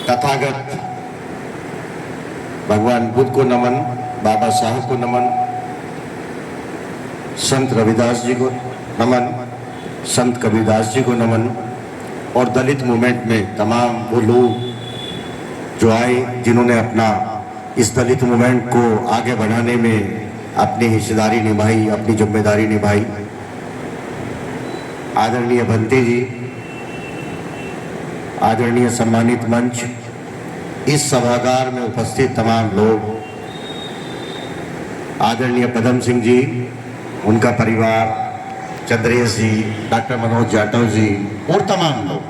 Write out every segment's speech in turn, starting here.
तथागत भगवान बुद्ध को नमन, बाबा साहब को नमन, संत रविदास जी को नमन, संत कबीरदास जी को नमन और दलित मूवमेंट में तमाम वो लोग जो आए जिन्होंने अपना इस दलित मूवमेंट को आगे बढ़ाने में अपनी हिस्सेदारी निभाई, अपनी जिम्मेदारी निभाई। आदरणीय भंते जी, आदरणीय सम्मानित मंच, इस सभागार में उपस्थित तमाम लोग, आदरणीय पदम सिंह जी, उनका परिवार, चंद्रेश जी, डॉक्टर मनोज जाटव जी और तमाम लोग।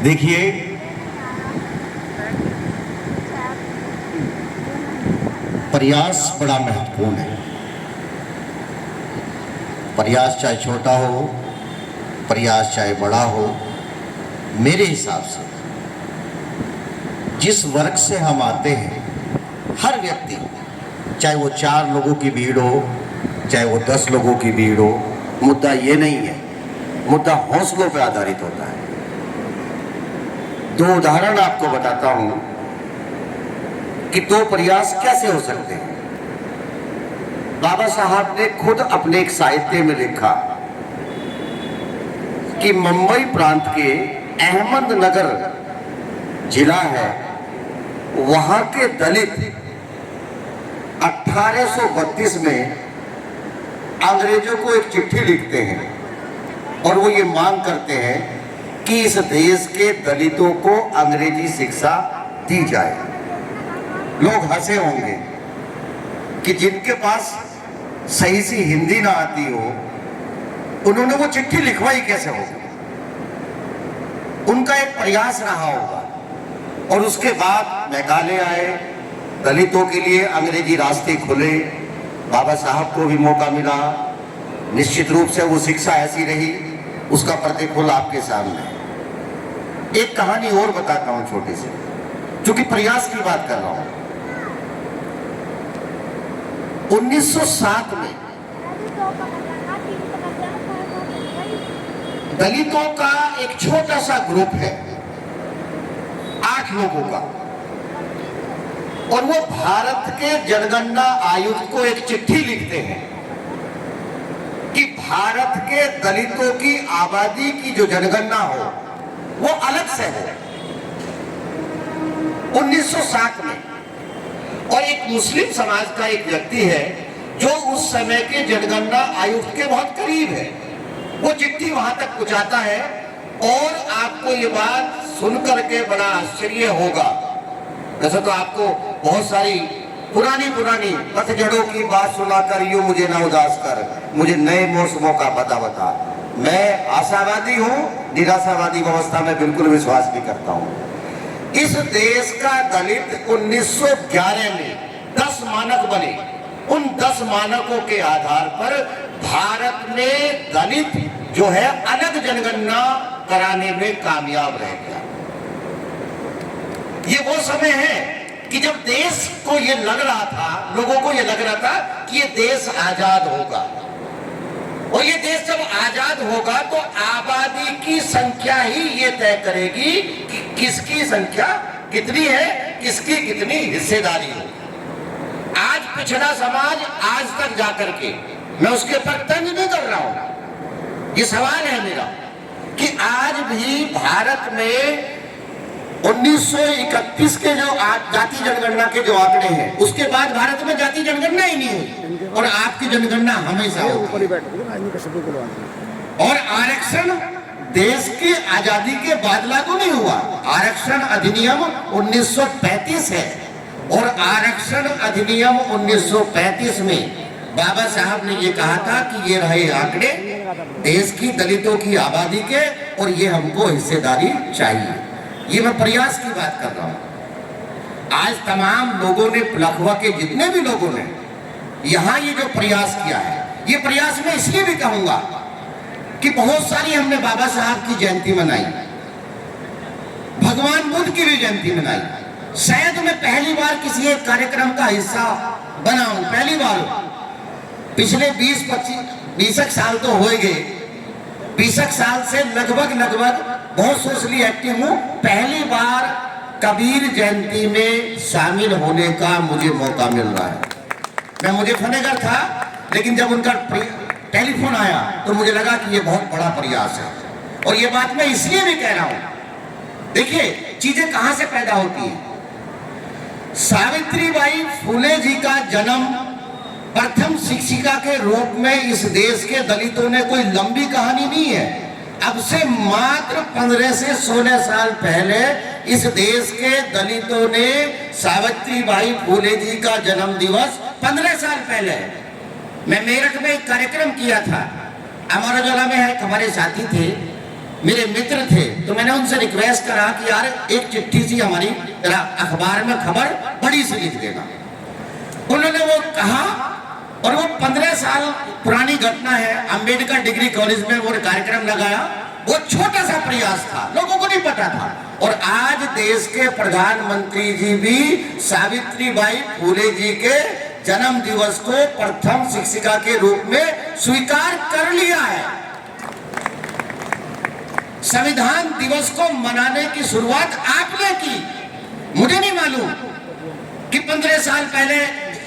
देखिए, प्रयास बड़ा महत्वपूर्ण है। प्रयास चाहे छोटा हो, प्रयास चाहे बड़ा हो, मेरे हिसाब से जिस वर्ग से हम आते हैं, हर व्यक्ति, चाहे वो 4 लोगों की भीड़ हो, चाहे वो 10 लोगों की भीड़ हो, मुद्दा ये नहीं है, मुद्दा हौसलों पर आधारित होता है। 2 उदाहरण आपको बताता हूं कि 2 प्रयास कैसे हो सकते हैं। बाबा साहब ने खुद अपने एक साहित्य में लिखा कि मुंबई प्रांत के अहमदनगर जिला है, वहां के दलित 1832 में अंग्रेजों को एक चिट्ठी लिखते हैं और वो ये मांग करते हैं कि इस देश के दलितों को अंग्रेजी शिक्षा दी जाए। लोग हंसे होंगे कि जिनके पास सही सी हिंदी ना आती हो, उन्होंने वो चिट्ठी लिखवाई कैसे होगी। उनका एक प्रयास रहा होगा और उसके बाद मेघालय आए, दलितों के लिए अंग्रेजी रास्ते खुले, बाबा साहब को भी मौका मिला। निश्चित रूप से वो शिक्षा ऐसी रही, उसका प्रतिफल आपके सामने। एक कहानी और बताता हूं छोटी सी, क्योंकि प्रयास की बात कर रहा हूं। 1907 में दलितों का एक छोटा सा ग्रुप है, 8 लोगों का, और वो भारत के जनगणना आयुक्त को एक चिट्ठी लिखते हैं कि भारत के दलितों की आबादी की जो जनगणना हो वो अलग से हो। 1907 में, और एक मुस्लिम समाज का एक व्यक्ति है जो उस समय के जनगणना आयुक्त के बहुत करीब है, वो चिट्ठी वहां तक पहुंचाता है। और आपको ये बात सुनकर के बड़ा आश्चर्य होगा, वैसे तो आपको बहुत सारी पुरानी पतझड़ों की बात सुनाकर यूं मुझे ना उदास कर, मुझे नए मौसमों का पता बता। मैं आशावादी हूं, निराशावादी व्यवस्था में बिल्कुल विश्वास नहीं करता हूं। इस देश का दलित 1911 में 10 मानक बने। उन 10 मानकों के आधार पर भारत में दलित जो है अलग जनगणना कराने में कामयाब रह गया। ये वो समय है कि जब देश को ये लग रहा था, लोगों को ये लग रहा था कि ये देश आजाद होगा, और ये देश जब आजाद होगा तो आबादी की संख्या ही ये तय करेगी कि किसकी संख्या कितनी है, किसकी कितनी हिस्सेदारी है। आज पिछड़ा समाज आज तक जाकर के, मैं उसके ऊपर तंज नहीं कर रहा हूं, ये सवाल है मेरा कि आज भी भारत में 1931 के जो जाति जनगणना के जो आंकड़े हैं, उसके बाद भारत में जाति जनगणना ही नहीं हुई, और आपकी जनगणना हमेशा होगी। और आरक्षण देश की आजादी के बाद लागू नहीं हुआ। आरक्षण अधिनियम 1935 है, और आरक्षण अधिनियम 1935 में बाबा साहब ने ये कहा था कि ये रहे आंकड़े देश की दलितों की आबादी के, और ये हमको हिस्सेदारी चाहिए। ये मैं प्रयास की बात कर रहा हूं। आज तमाम लोगों ने, लखवा के जितने भी लोगों ने यहां ये जो प्रयास किया है, ये प्रयास मैं इसलिए भी कहूंगा कि बहुत सारी हमने बाबा साहब की जयंती मनाई, भगवान बुद्ध की भी जयंती मनाई। शायद मैं पहली बार किसी एक कार्यक्रम का हिस्सा बना हूं, पहली बार। पिछले 20 साल तो हो गए, 20 साल से लगभग बहुत सोशली एक्टिव हूं। पहली बार कबीर जयंती में शामिल होने का मुझे मौका मिल रहा है। मुझे फनेगर था, लेकिन जब उनका टेलीफोन आया तो मुझे लगा कि ये बहुत बड़ा प्रयास है। और ये बात मैं इसलिए भी कह रहा हूं, देखिए चीजें कहां से पैदा होती है। सावित्रीबाई फुले जी का जन्म प्रथम शिक्षिका के रूप में इस देश के दलितों ने कोई लंबी कहानी नहीं है। अब से मात्र 15 से 16 साल पहले इस देश के दलितों ने सावित्रीबाई फुले जी का जन्म दिवस 15 साल पहले, मैं मेरठ में एक कार्यक्रम किया था। अमर उजाला में एक हमारे साथी थे, मेरे मित्र थे, तो मैंने उनसे रिक्वेस्ट करा कि यार एक चिट्ठी सी हमारी अखबार में खबर बड़ी सी लिख देना। उन्होंने वो कहा, और वो 15 साल पुरानी घटना है। अंबेडकर डिग्री कॉलेज में वो कार्यक्रम लगाया, वो छोटा सा प्रयास था, लोगों को नहीं पता था। और आज देश के प्रधानमंत्री जी भी सावित्रीबाई फुले जी के जन्म दिवस को प्रथम शिक्षिका के रूप में स्वीकार कर लिया है। संविधान दिवस को मनाने की शुरुआत आपने की। मुझे नहीं मालूम कि 15 साल पहले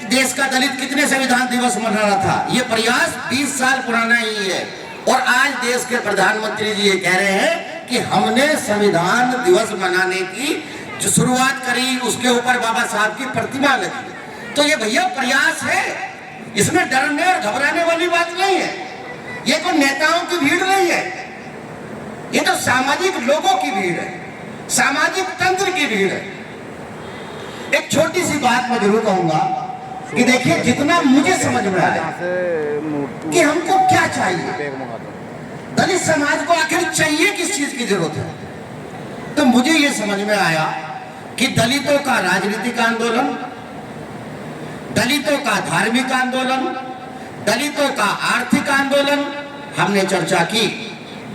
देश का दलित कितने संविधान दिवस मना रहा था। यह प्रयास 20 साल पुराना ही है। और आज देश के प्रधानमंत्री जी ये कह रहे हैं कि हमने संविधान दिवस मनाने की जो शुरुआत करी, उसके ऊपर बाबा साहब की प्रतिमा लगी। तो ये भैया प्रयास है, इसमें डरने और घबराने वाली बात नहीं है। ये कोई नेताओं की भीड़ नहीं है, ये तो सामाजिक लोगों की भीड़ है, सामाजिक तंत्र की भीड़ है। एक छोटी सी बात मैं जरूर कहूंगा कि देखिए, जितना मुझे समझ में आया कि हमको क्या चाहिए, दलित समाज को आखिर चाहिए किस चीज की जरूरत है, तो मुझे ये समझ में आया कि दलितों का राजनीतिक आंदोलन, दलितों का धार्मिक आंदोलन, दलितों का आर्थिक आंदोलन हमने चर्चा की,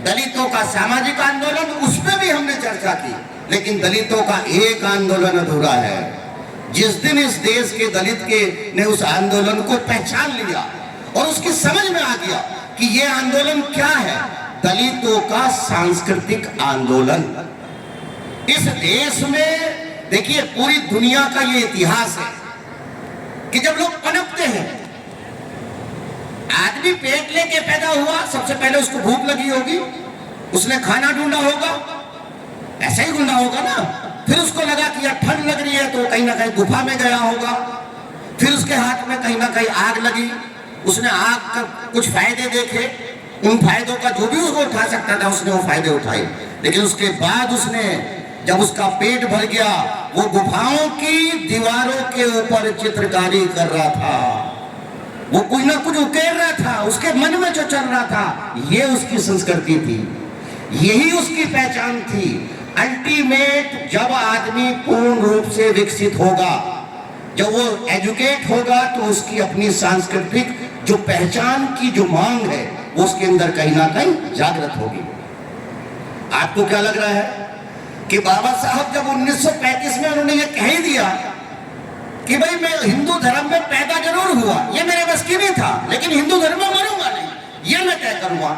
दलितों का सामाजिक आंदोलन उस पर भी हमने चर्चा की। लेकिन दलितों का एक आंदोलन अधूरा है। जिस दिन इस देश के दलित के ने उस आंदोलन को पहचान लिया और उसकी समझ में आ गया कि ये आंदोलन क्या है, दलितों का सांस्कृतिक आंदोलन। इस देश में देखिए, पूरी दुनिया का ये इतिहास है कि जब लोग पनपते हैं, आदमी पेट लेके पैदा हुआ, सबसे पहले उसको भूख लगी होगी, उसने खाना ढूंढा होगा, ऐसा ही ढूंढा होगा ना। फिर उसको लगा कि यार ठंड लग रही है, तो कहीं ना कहीं गुफा में गया होगा। फिर उसके हाथ में कहीं ना कहीं आग लगी, उसने आग का कुछ फायदे देखे, उन फायदों का जो भी उसको उठा सकता था उसने वो फायदे उठाए। लेकिन उसके बाद उसने, जब उसका पेट भर गया, वो गुफाओं की दीवारों के ऊपर चित्रकारी कर रहा था, वो कुछ ना कुछ उकेर रहा था, उसके मन में जो चल रहा था, ये उसकी संस्कृति थी, यही उसकी पहचान थी। अल्टीमेट जब आदमी पूर्ण रूप से विकसित होगा, जब वो एजुकेट होगा, तो उसकी अपनी सांस्कृतिक जो पहचान की जो मांग है वो उसके अंदर कहीं ना कहीं जागृत होगी। आपको क्या लग रहा है कि बाबा साहब जब 1935 में उन्होंने ये कह दिया कि भाई मैं हिंदू धर्म में पैदा जरूर हुआ, ये मेरे बस की नहीं था, लेकिन हिंदू धर्म में मरूंगा नहीं, ये मैं तय करूंगा।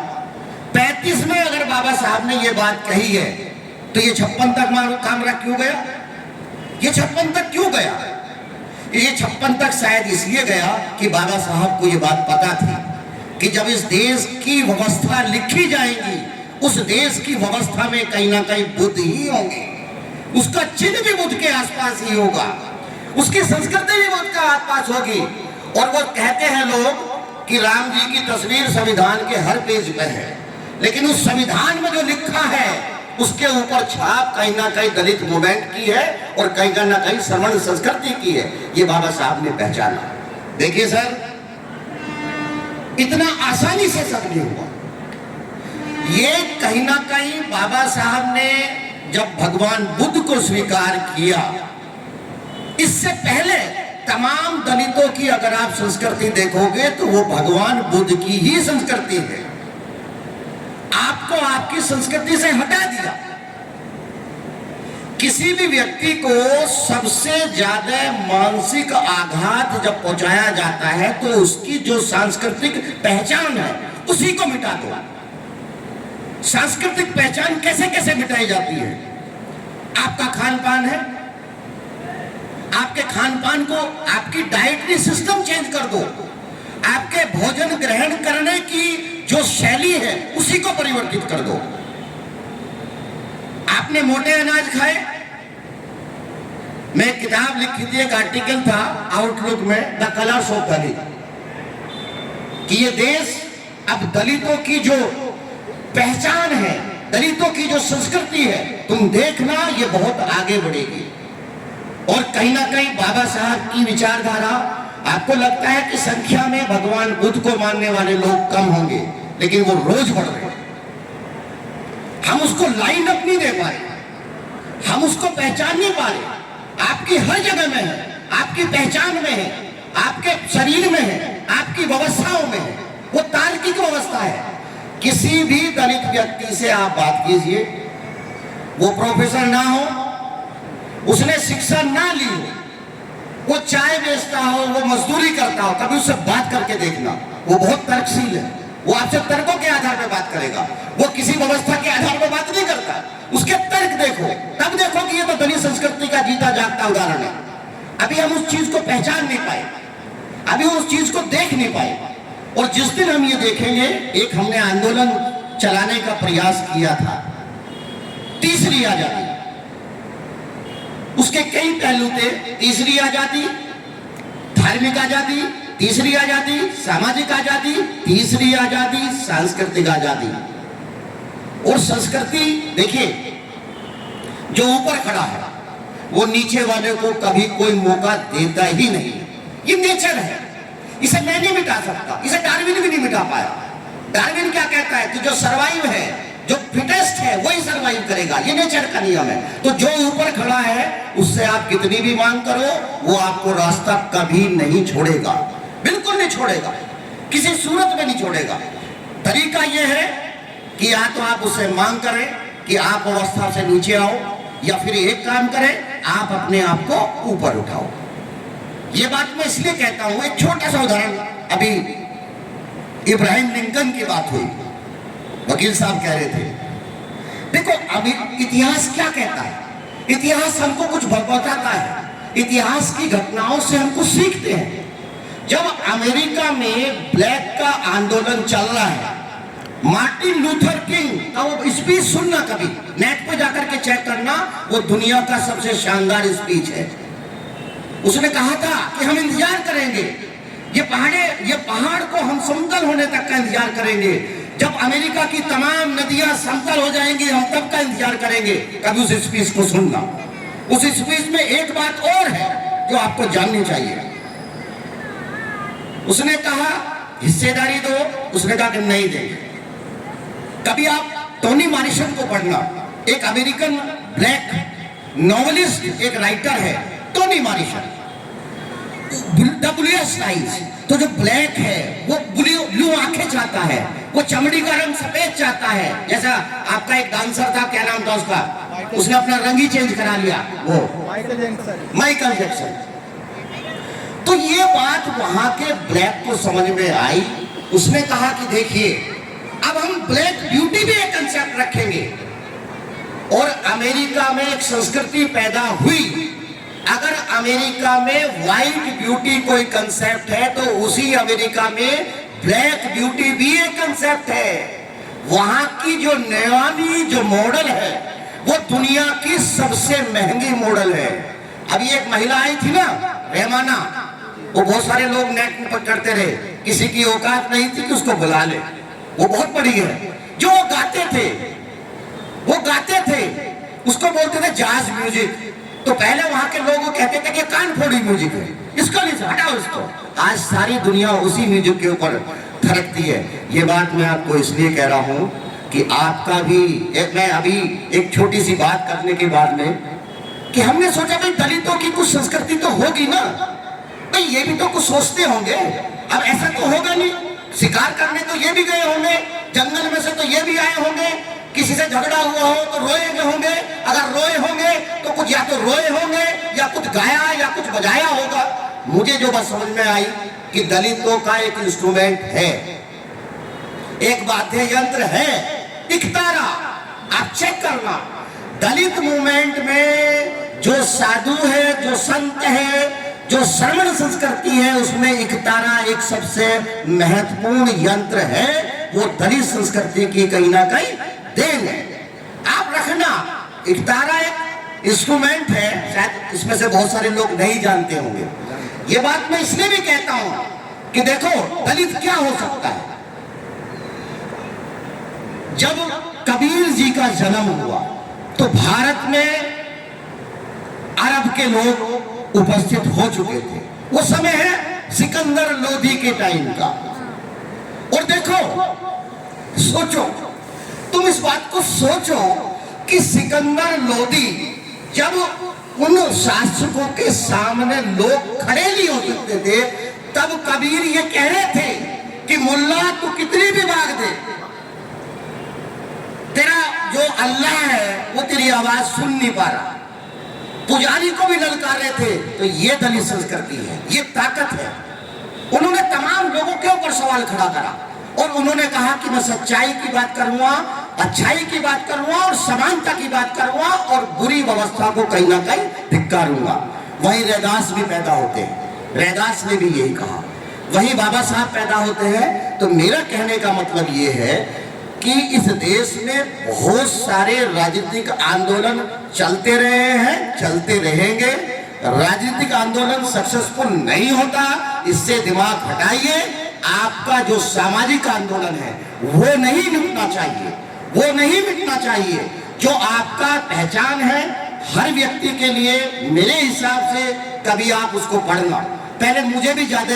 35 में अगर बाबा साहब ने ये बात कही है, तो ये 56 तक कामरा क्यों गया? ये 56 तक क्यों गया? ये 56 तक शायद इसलिए गया कि बाबा साहब को ये बात पता थी कि जब इस देश की व्यवस्था लिखी जाएगी, उस देश की व्यवस्था में कहीं ना कहीं बुद्ध ही होंगे, उसका चिन्ह भी बुद्ध के आसपास ही होगा, उसकी संस्कृति भी बुद्ध के आसपास होगी। और वो कहते हैं लोग कि राम जी की तस्वीर संविधान के हर पेज पे है, लेकिन उस संविधान में जो लिखा है उसके ऊपर छाप कहीं ना कहीं दलित मूवमेंट की है और कहीं ना कहीं श्रमण संस्कृति की है। ये बाबा साहब ने पहचाना। देखिए सर, इतना आसानी से सब नहीं हुआ। ये कहीं ना कहीं बाबा साहब ने जब भगवान बुद्ध को स्वीकार किया, इससे पहले तमाम दलितों की अगर आप संस्कृति देखोगे तो वो भगवान बुद्ध की ही संस्कृति है। आपको आपकी संस्कृति से हटा दिया। किसी भी व्यक्ति को सबसे ज्यादा मानसिक आघात जब पहुंचाया जाता है तो उसकी जो सांस्कृतिक पहचान है उसी को मिटा दो। सांस्कृतिक पहचान कैसे कैसे मिटाई जाती है। आपका खान पान है, आपके खान पान को, आपकी डाइटरी सिस्टम चेंज कर दो, आपके भोजन ग्रहण करने की जो शैली है उसी को परिवर्तित कर दो। आपने मोटे अनाज खाए, मैं एक किताब लिखी थी, एक आर्टिकल था आउटलुक में, द कलर्स ऑफ दलित, कि ये देश अब दलितों की जो पहचान है, दलितों की जो संस्कृति है, तुम देखना ये बहुत आगे बढ़ेगी। और कहीं ना कहीं बाबा साहब की विचारधारा, आपको लगता है कि संख्या में भगवान बुद्ध को मानने वाले लोग कम होंगे, लेकिन वो रोज बढ़ रहे हैं। हम उसको लाइन अप नहीं दे पाए, हम उसको पहचान नहीं पा रहे। आपकी हर जगह में है, आपकी पहचान में है, आपके शरीर में है, आपकी व्यवस्थाओं में है, वो तार्किक व्यवस्था है। किसी भी दलित व्यक्ति से आप बात कीजिए, वो प्रोफेसर ना हो, उसने शिक्षा ना ली हो, वो चाय बेचता हो, वो मजदूरी करता हो, कभी उससे बात करके देखना, वो बहुत तर्कशील है, वो आपसे तर्कों के आधार पर बात करेगा, वो किसी व्यवस्था के आधार पर बात नहीं करता। उसके तर्क देखो, तब देखो कि ये तो दलित संस्कृति का जीता जागता उदाहरण है। अभी हम उस चीज को पहचान नहीं पाए, अभी उस चीज को देख नहीं पाए। और जिस दिन हम ये देखेंगे, एक हमने आंदोलन चलाने का प्रयास किया था, तीसरी आजादी, उसके कई पहलू थे। तीसरी आजादी, धार्मिक आजादी, तीसरी आजादी, सामाजिक आजादी, तीसरी आजादी, सांस्कृतिक आजादी। और संस्कृति देखिए, जो ऊपर खड़ा है वो नीचे वाले को कभी कोई मौका देता ही नहीं, ये नेचर है, इसे मैं नहीं मिटा सकता, इसे डार्विन भी नहीं मिटा पाया। डार्विन क्या कहता है कि जो सरवाइव है, जो फिटेस्ट है, वही सरवाइव करेगा, ये नेचर का नियम है। तो जो ऊपर खड़ा है उससे आप कितनी भी मांग करो, वो आपको रास्ता कभी नहीं छोड़ेगा, बिल्कुल नहीं छोड़ेगा, किसी सूरत में नहीं छोड़ेगा। तरीका यह है कि या तो आप उससे मांग करें कि आप अवस्था से नीचे आओ, या फिर एक काम करें, आप अपने आप को ऊपर उठाओ। ये बात मैं इसलिए कहता हूं, एक छोटा सा उदाहरण, अभी इब्राहिम लिंकन की बात हुई, वकील साहब कह रहे थे, देखो अभी इतिहास क्या कहता है, इतिहास हमको कुछ बताता है, इतिहास की घटनाओं से हमको सीखते हैं। जब अमेरिका में ब्लैक का आंदोलन चल रहा है, मार्टिन लूथर किंग का वो स्पीच सुनना, कभी नेट पे जाकर के चेक करना, वो दुनिया का सबसे शानदार स्पीच है। उसने कहा था कि हम इंतजार करेंगे, ये पहाड़ को हम समतल होने तक का इंतजार करेंगे, जब अमेरिका की तमाम नदियां समतल हो जाएंगी हम तब का इंतजार करेंगे। कभी उस स्पीच को सुनना। उस स्पीच में एक बात और है जो आपको जाननी चाहिए। उसने कहा हिस्सेदारी दो, उसने कहा कि नहीं देंगे। कभी आप टोनी मॉरिसन को पढ़ना, एक अमेरिकन ब्लैक नॉवेलिस्ट, एक राइटर है टोनी मॉरिसन, WS टाइम्स। तो जो ब्लैक है वो ब्लू आंखें चाहता है, वो चमड़ी का रंग सफेद चाहता है। जैसा आपका एक डांसर था, क्या नाम था उसका, उसने अपना रंग ही चेंज करा लिया, वो माइकल जैक्सन। तो ये बात वहां के ब्लैक को समझ में आई। उसने कहा कि देखिए, अब हम ब्लैक ब्यूटी भी एक कंसेप्ट रखेंगे, और अमेरिका में एक संस्कृति पैदा हुई। अगर अमेरिका में व्हाइट ब्यूटी कोई कंसेप्ट है, तो उसी अमेरिका में ब्लैक ब्यूटी भी एक कंसेप्ट है। वहां की जो नयानी जो मॉडल है, वो दुनिया की सबसे महंगी मॉडल है। अभी एक महिला आई थी ना, रहमाना, वो बहुत सारे लोग नेट पर करते रहे, किसी की औकात नहीं थी कि उसको बुला ले, वो बहुत बड़ी है। जो वो गाते थे उसको बोलते थे जाज म्यूजिक। तो पहले वहां के लोग कहते थे कि कान फोड़ी म्यूजिक है, इसको नहीं हटाओ इसको। आज सारी दुनिया उसी म्यूजिक के ऊपर थरकती है। ये बात मैं आपको इसलिए कह रहा हूं कि आपका भी मैं अभी एक छोटी सी बात करने के बाद में, कि हमने सोचा भाई दलितों की कुछ संस्कृति तो होगी ना, भाई ये भी तो कुछ सोचते होंगे। अब ऐसा तो होगा नहीं, शिकार करने तो ये भी गए होंगे, जंगल में से तो ये भी आए होंगे, किसी से झगड़ा हुआ हो तो रोए होंगे, अगर रोए होंगे तो कुछ या तो रोए होंगे या कुछ गाया या कुछ बजाया होगा। मुझे जो बात समझ में आई कि दलितों का एक इंस्ट्रूमेंट है, एक वाद्य यंत्र है, इकतारा। रखना, दलित मूवमेंट में जो साधु है, जो संत है, जो श्रवण संस्कृति है, उसमें एकतारा एक सबसे महत्वपूर्ण यंत्र है। वो दलित संस्कृति की कहीं ना कहीं देन है। आप रखना, एकतारा एक इंस्ट्रूमेंट है, शायद इसमें से बहुत सारे लोग नहीं जानते होंगे। ये बात मैं इसलिए भी कहता हूं कि देखो दलित क्या हो सकता है। जब कबीर जी का जन्म हुआ तो भारत में अरब के लोग उपस्थित हो चुके थे। वो समय है सिकंदर लोधी के टाइम का। और देखो, सोचो, तुम इस बात को सोचो कि सिकंदर लोधी जब उन शासकों के सामने लोग खड़े नहीं हो सकते थे, तब कबीर ये कह रहे थे कि मुल्ला तू कितनी भी भाग दे, तेरा जो अल्लाह है वो तेरी आवाज सुन नहीं पा रहा। पुजारी को भी ललकार रहे थे। तो ये दलित संस्कृति है, ये ताकत है। उन्होंने तमाम लोगों के ऊपर सवाल खड़ा करा और उन्होंने कहा कि मैं सच्चाई की बात करूंगा, अच्छाई की बात करूंगा और समानता की बात करूंगा और बुरी व्यवस्था को कहीं ना कहीं धिक्कारूंगा। वहीं रैदास भी पैदा होते हैं, रैदास ने भी यही कहा। वहीं बाबा साहब पैदा होते हैं। तो मेरा कहने का मतलब ये है कि इस देश में बहुत सारे राजनीतिक आंदोलन चलते रहे हैं, चलते रहेंगे। राजनीतिक आंदोलन सक्सेसफुल नहीं होता, इससे दिमाग हटाइए। आपका जो सामाजिक आंदोलन है वो नहीं मिटना चाहिए, वो नहीं मिटना चाहिए। जो आपका पहचान है हर व्यक्ति के लिए, मेरे हिसाब से कभी आप उसको पढ़ना। पहले मुझे भी ज्यादा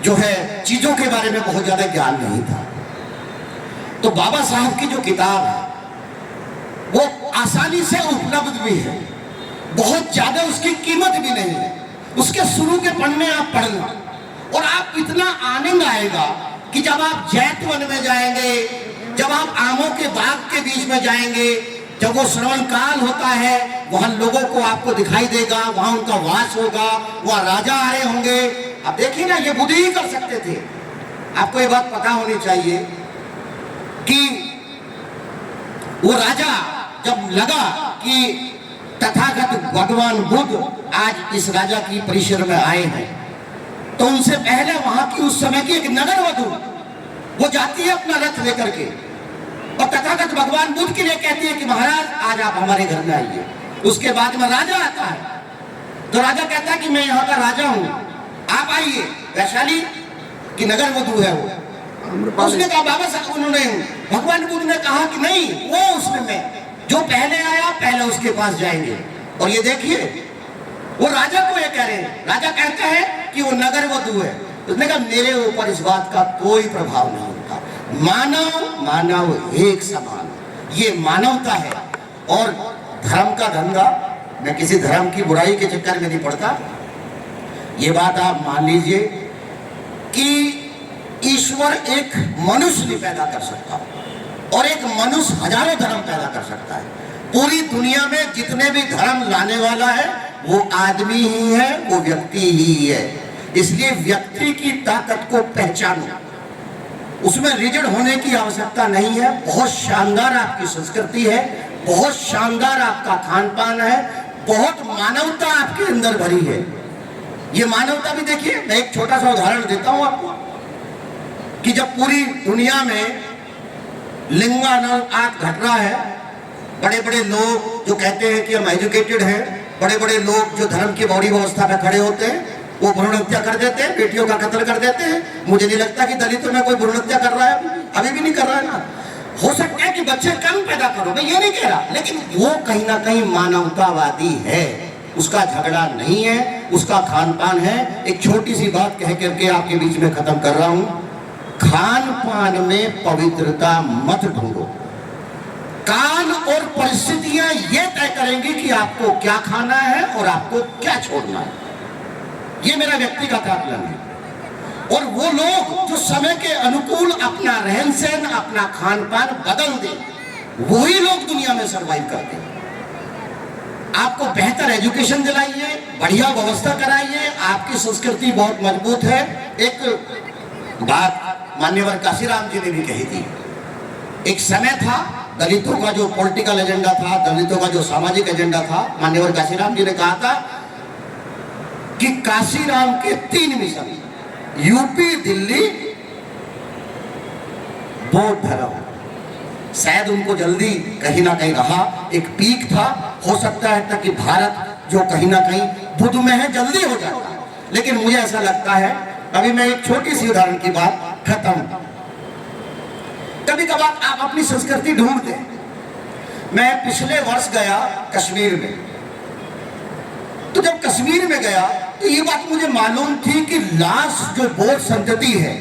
जो है चीजों के बारे में बहुत ज्यादा ज्ञान नहीं था। तो बाबा साहब की जो किताब है वो आसानी से उपलब्ध भी है, बहुत ज्यादा उसकी कीमत भी नहीं है। उसके शुरू के पन्ने आप पढ़ना और आप इतना आनंद आएगा कि जब आप जैतवन में जाएंगे, जब आप आमों के बाग के बीच में जाएंगे, जब वो श्रवण काल होता है, वहां लोगों को आपको दिखाई देगा, वहां उनका वास होगा, वहां राजा आ रहे होंगे। अब देखिए ना, ये बुद्धि ही कर सकते थे। आपको ये बात पता होनी चाहिए कि वो राजा जब लगा कि तथागत भगवान बुद्ध आज इस राजा की परिसर में आए हैं, तो उनसे पहले वहां की उस समय की एक नगर वधू वो जाती है अपना रथ लेकर के और तथागत भगवान बुद्ध के लिए कहती है कि महाराज आज आप हमारे घर में आइए। उसके बाद में राजा आता है, तो राजा कहता है कि मैं यहाँ का राजा हूँ, आप आइए। वैशाली की नगर वधू है वो। उसने कहा बाबा साहब, उन्होंने भगवान बुद्ध ने कहा कि नहीं, वो उसमें जो पहले आया पहले उसके पास जाएंगे। और ये देखिए वो राजा को ये कह रहे हैं, राजा कहता है कि वो नगर वधू है। उसने कहा मेरे ऊपर इस बात का कोई प्रभाव नहीं होता, मानव मानव एक समान, ये मानवता है। और धर्म का धंधा, मैं किसी धर्म की बुराई के चक्कर में नहीं पड़ता। ये बात आप मान लीजिए कि ईश्वर एक मनुष्य नहीं पैदा कर सकता और एक मनुष्य हजारों धर्म पैदा कर सकता है। पूरी दुनिया में जितने भी धर्म लाने वाला है वो आदमी ही है, वो व्यक्ति ही है। इसलिए व्यक्ति की ताकत को पहचानो, उसमें रिजिड होने की आवश्यकता नहीं है। बहुत शानदार आपकी संस्कृति है, बहुत शानदार आपका खान पान है, बहुत मानवता आपके अंदर भरी है। ये मानवता भी देखिए, मैं एक छोटा सा उदाहरण देता हूं आपको कि जब पूरी दुनिया में लिंगानुपात घट रहा है, बड़े बड़े लोग जो कहते हैं कि हम एजुकेटेड हैं, बड़े बड़े लोग जो धर्म की बौड़ी व्यवस्था में खड़े होते हैं, वो भ्रूण हत्या कर देते हैं, बेटियों का कत्ल कर देते हैं। मुझे नहीं लगता कि दलितों में कोई भ्रूण हत्या कर रहा है, अभी भी नहीं कर रहा है ना। हो सकता है कि बच्चे कम पैदा करो, मैं ये नहीं कह रहा, लेकिन वो कहीं ना कहीं मानवतावादी है, उसका झगड़ा नहीं है, उसका खान पान है। एक छोटी सी बात कह करके आपके बीच में खत्म कर रहा हूं। खान पान में पवित्रता मत ढूंढो, काल और परिस्थितियां ये तय करेंगी कि आपको क्या खाना है और आपको क्या छोड़ना है। ये मेरा व्यक्तिगत आकलन है। और वो लोग जो समय के अनुकूल अपना रहन सहन, अपना खान पान बदल दे, वही लोग दुनिया में सरवाइव करते हैं। आपको बेहतर एजुकेशन दिलाइए, बढ़िया व्यवस्था कराइए, आपकी संस्कृति बहुत मजबूत है। एक बात माननीय काशीराम जी ने भी कही थी, एक समय था दलितों का जो पॉलिटिकल एजेंडा था, दलितों का जो सामाजिक एजेंडा था, माननीय काशीराम जी ने कहा था कि काशीराम के 3 मिशन, यूपी, दिल्ली, बौद्ध धर्म। शायद उनको जल्दी कहीं ना कहीं रहा, एक पीक था, हो सकता है ताकि भारत जो कहीं ना कहीं बुद्ध में है जल्दी हो जाता है, लेकिन मुझे ऐसा लगता है, अभी मैं एक छोटी सी उदाहरण की बात खत्म। कभी कभार आप अपनी संस्कृति ढूंढते हैं। मैं पिछले वर्ष गया कश्मीर में, तो जब कश्मीर में गया तो ये बात मुझे मालूम थी कि लास्ट जो बौद्ध संतति है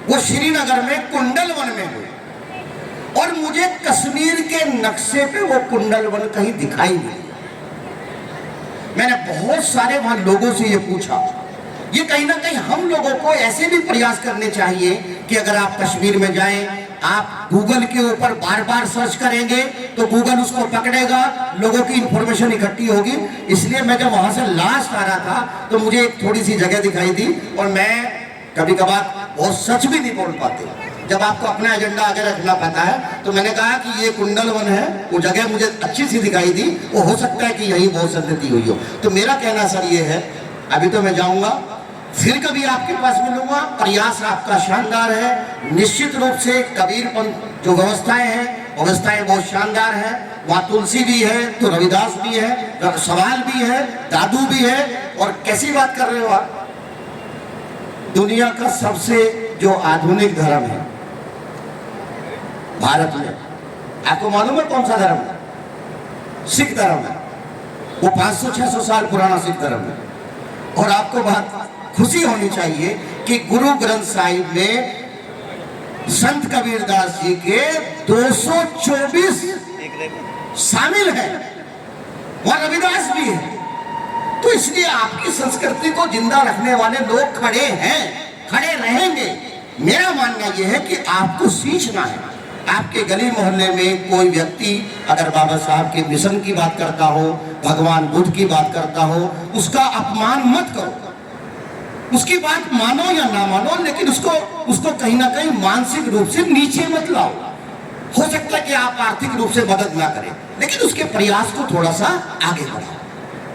वो श्रीनगर में कुंडल वन में हुई, और मुझे कश्मीर के नक्शे पे वो कुंडल वन कहीं दिखाई नहीं। मैंने बहुत सारे वहां लोगों से ये पूछा। ये कहीं ना कहीं हम लोगों को ऐसे भी प्रयास करने चाहिए कि अगर आप कश्मीर में जाएं, आप गूगल के ऊपर बार बार सर्च करेंगे तो गूगल उसको पकड़ेगा, लोगों की इंफॉर्मेशन इकट्ठी होगी। इसलिए मैं जब वहां से लास्ट आ रहा था तो मुझे एक थोड़ी सी जगह दिखाई दी, और मैं कभी कभार बहुत सच भी नहीं बोल पाते जब आपको अपना एजेंडा आगे रखना पड़ता है। तो मैंने कहा कि ये कुंडल वन है, वो जगह मुझे अच्छी सी दिखाई दी, वो हो सकता है कि यही बौद्ध संतति हुई हो। तो मेरा कहना सर ये है, अभी तो मैं जाऊंगा, फिर कभी आपके पास मिलूंगा। प्रयास आपका शानदार है, निश्चित रूप से कबीरपंथ जो व्यवस्थाएं हैं, व्यवस्थाएं बहुत शानदार है। वहाँ तुलसी भी है तो रविदास भी है, सवाल भी है, दादू भी है। और कैसी बात कर रहे हो आप, दुनिया का सबसे जो आधुनिक धर्म है भारत में, आपको मालूम है कौन सा धर्म है? सिख धर्म है। वो 500-600 साल पुराना सिख धर्म है। और आपको बहुत खुशी होनी चाहिए कि गुरु ग्रंथ साहिब में संत कबीरदास जी के 224 शामिल हैं, वहां रविदास भी है। तो इसलिए आपकी संस्कृति को जिंदा रखने वाले लोग खड़े हैं, खड़े रहेंगे। मेरा मानना यह है कि आपको सींचना है। आपके गली मोहल्ले में कोई व्यक्ति अगर बाबा साहब के मिशन की बात करता हो, भगवान बुद्ध की बात करता हो, उसका अपमान मत करो। उसकी बात मानो या ना मानो, लेकिन उसको कहीं ना कहीं मानसिक रूप से नीचे मत लाओ। हो सकता है कि आप आर्थिक रूप से मदद ना करें, लेकिन उसके प्रयास को थोड़ा सा आगे बढ़ाओ।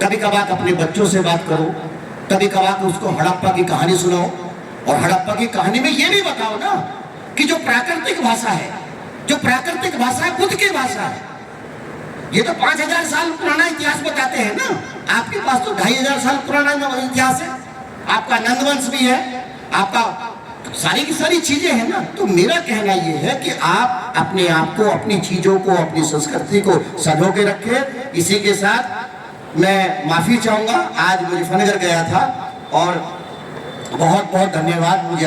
कभी कभार अपने बच्चों से बात करो, कभी कभार उसको हड़प्पा की कहानी सुनाओ, और हड़प्पा की कहानी में ये भी बताओ ना कि जो प्राकृतिक भाषा है, जो प्राकृतिक भाषा है बुद्ध की भाषा है। ये तो 5000 साल पुराना इतिहास बताते हैं ना, आपके पास तो 2500 साल पुराना इतिहास है, आपका नंदवंश भी है, आपका सारी की सारी चीजें हैं ना। तो मेरा कहना यह है कि आप अपने आप को, अपनी चीजों को, अपनी संस्कृति को संजो के रखें। इसी के साथ मैं माफी चाहूंगा, आज मुजफ्फरनगर गया था और बहुत बहुत धन्यवाद मुझे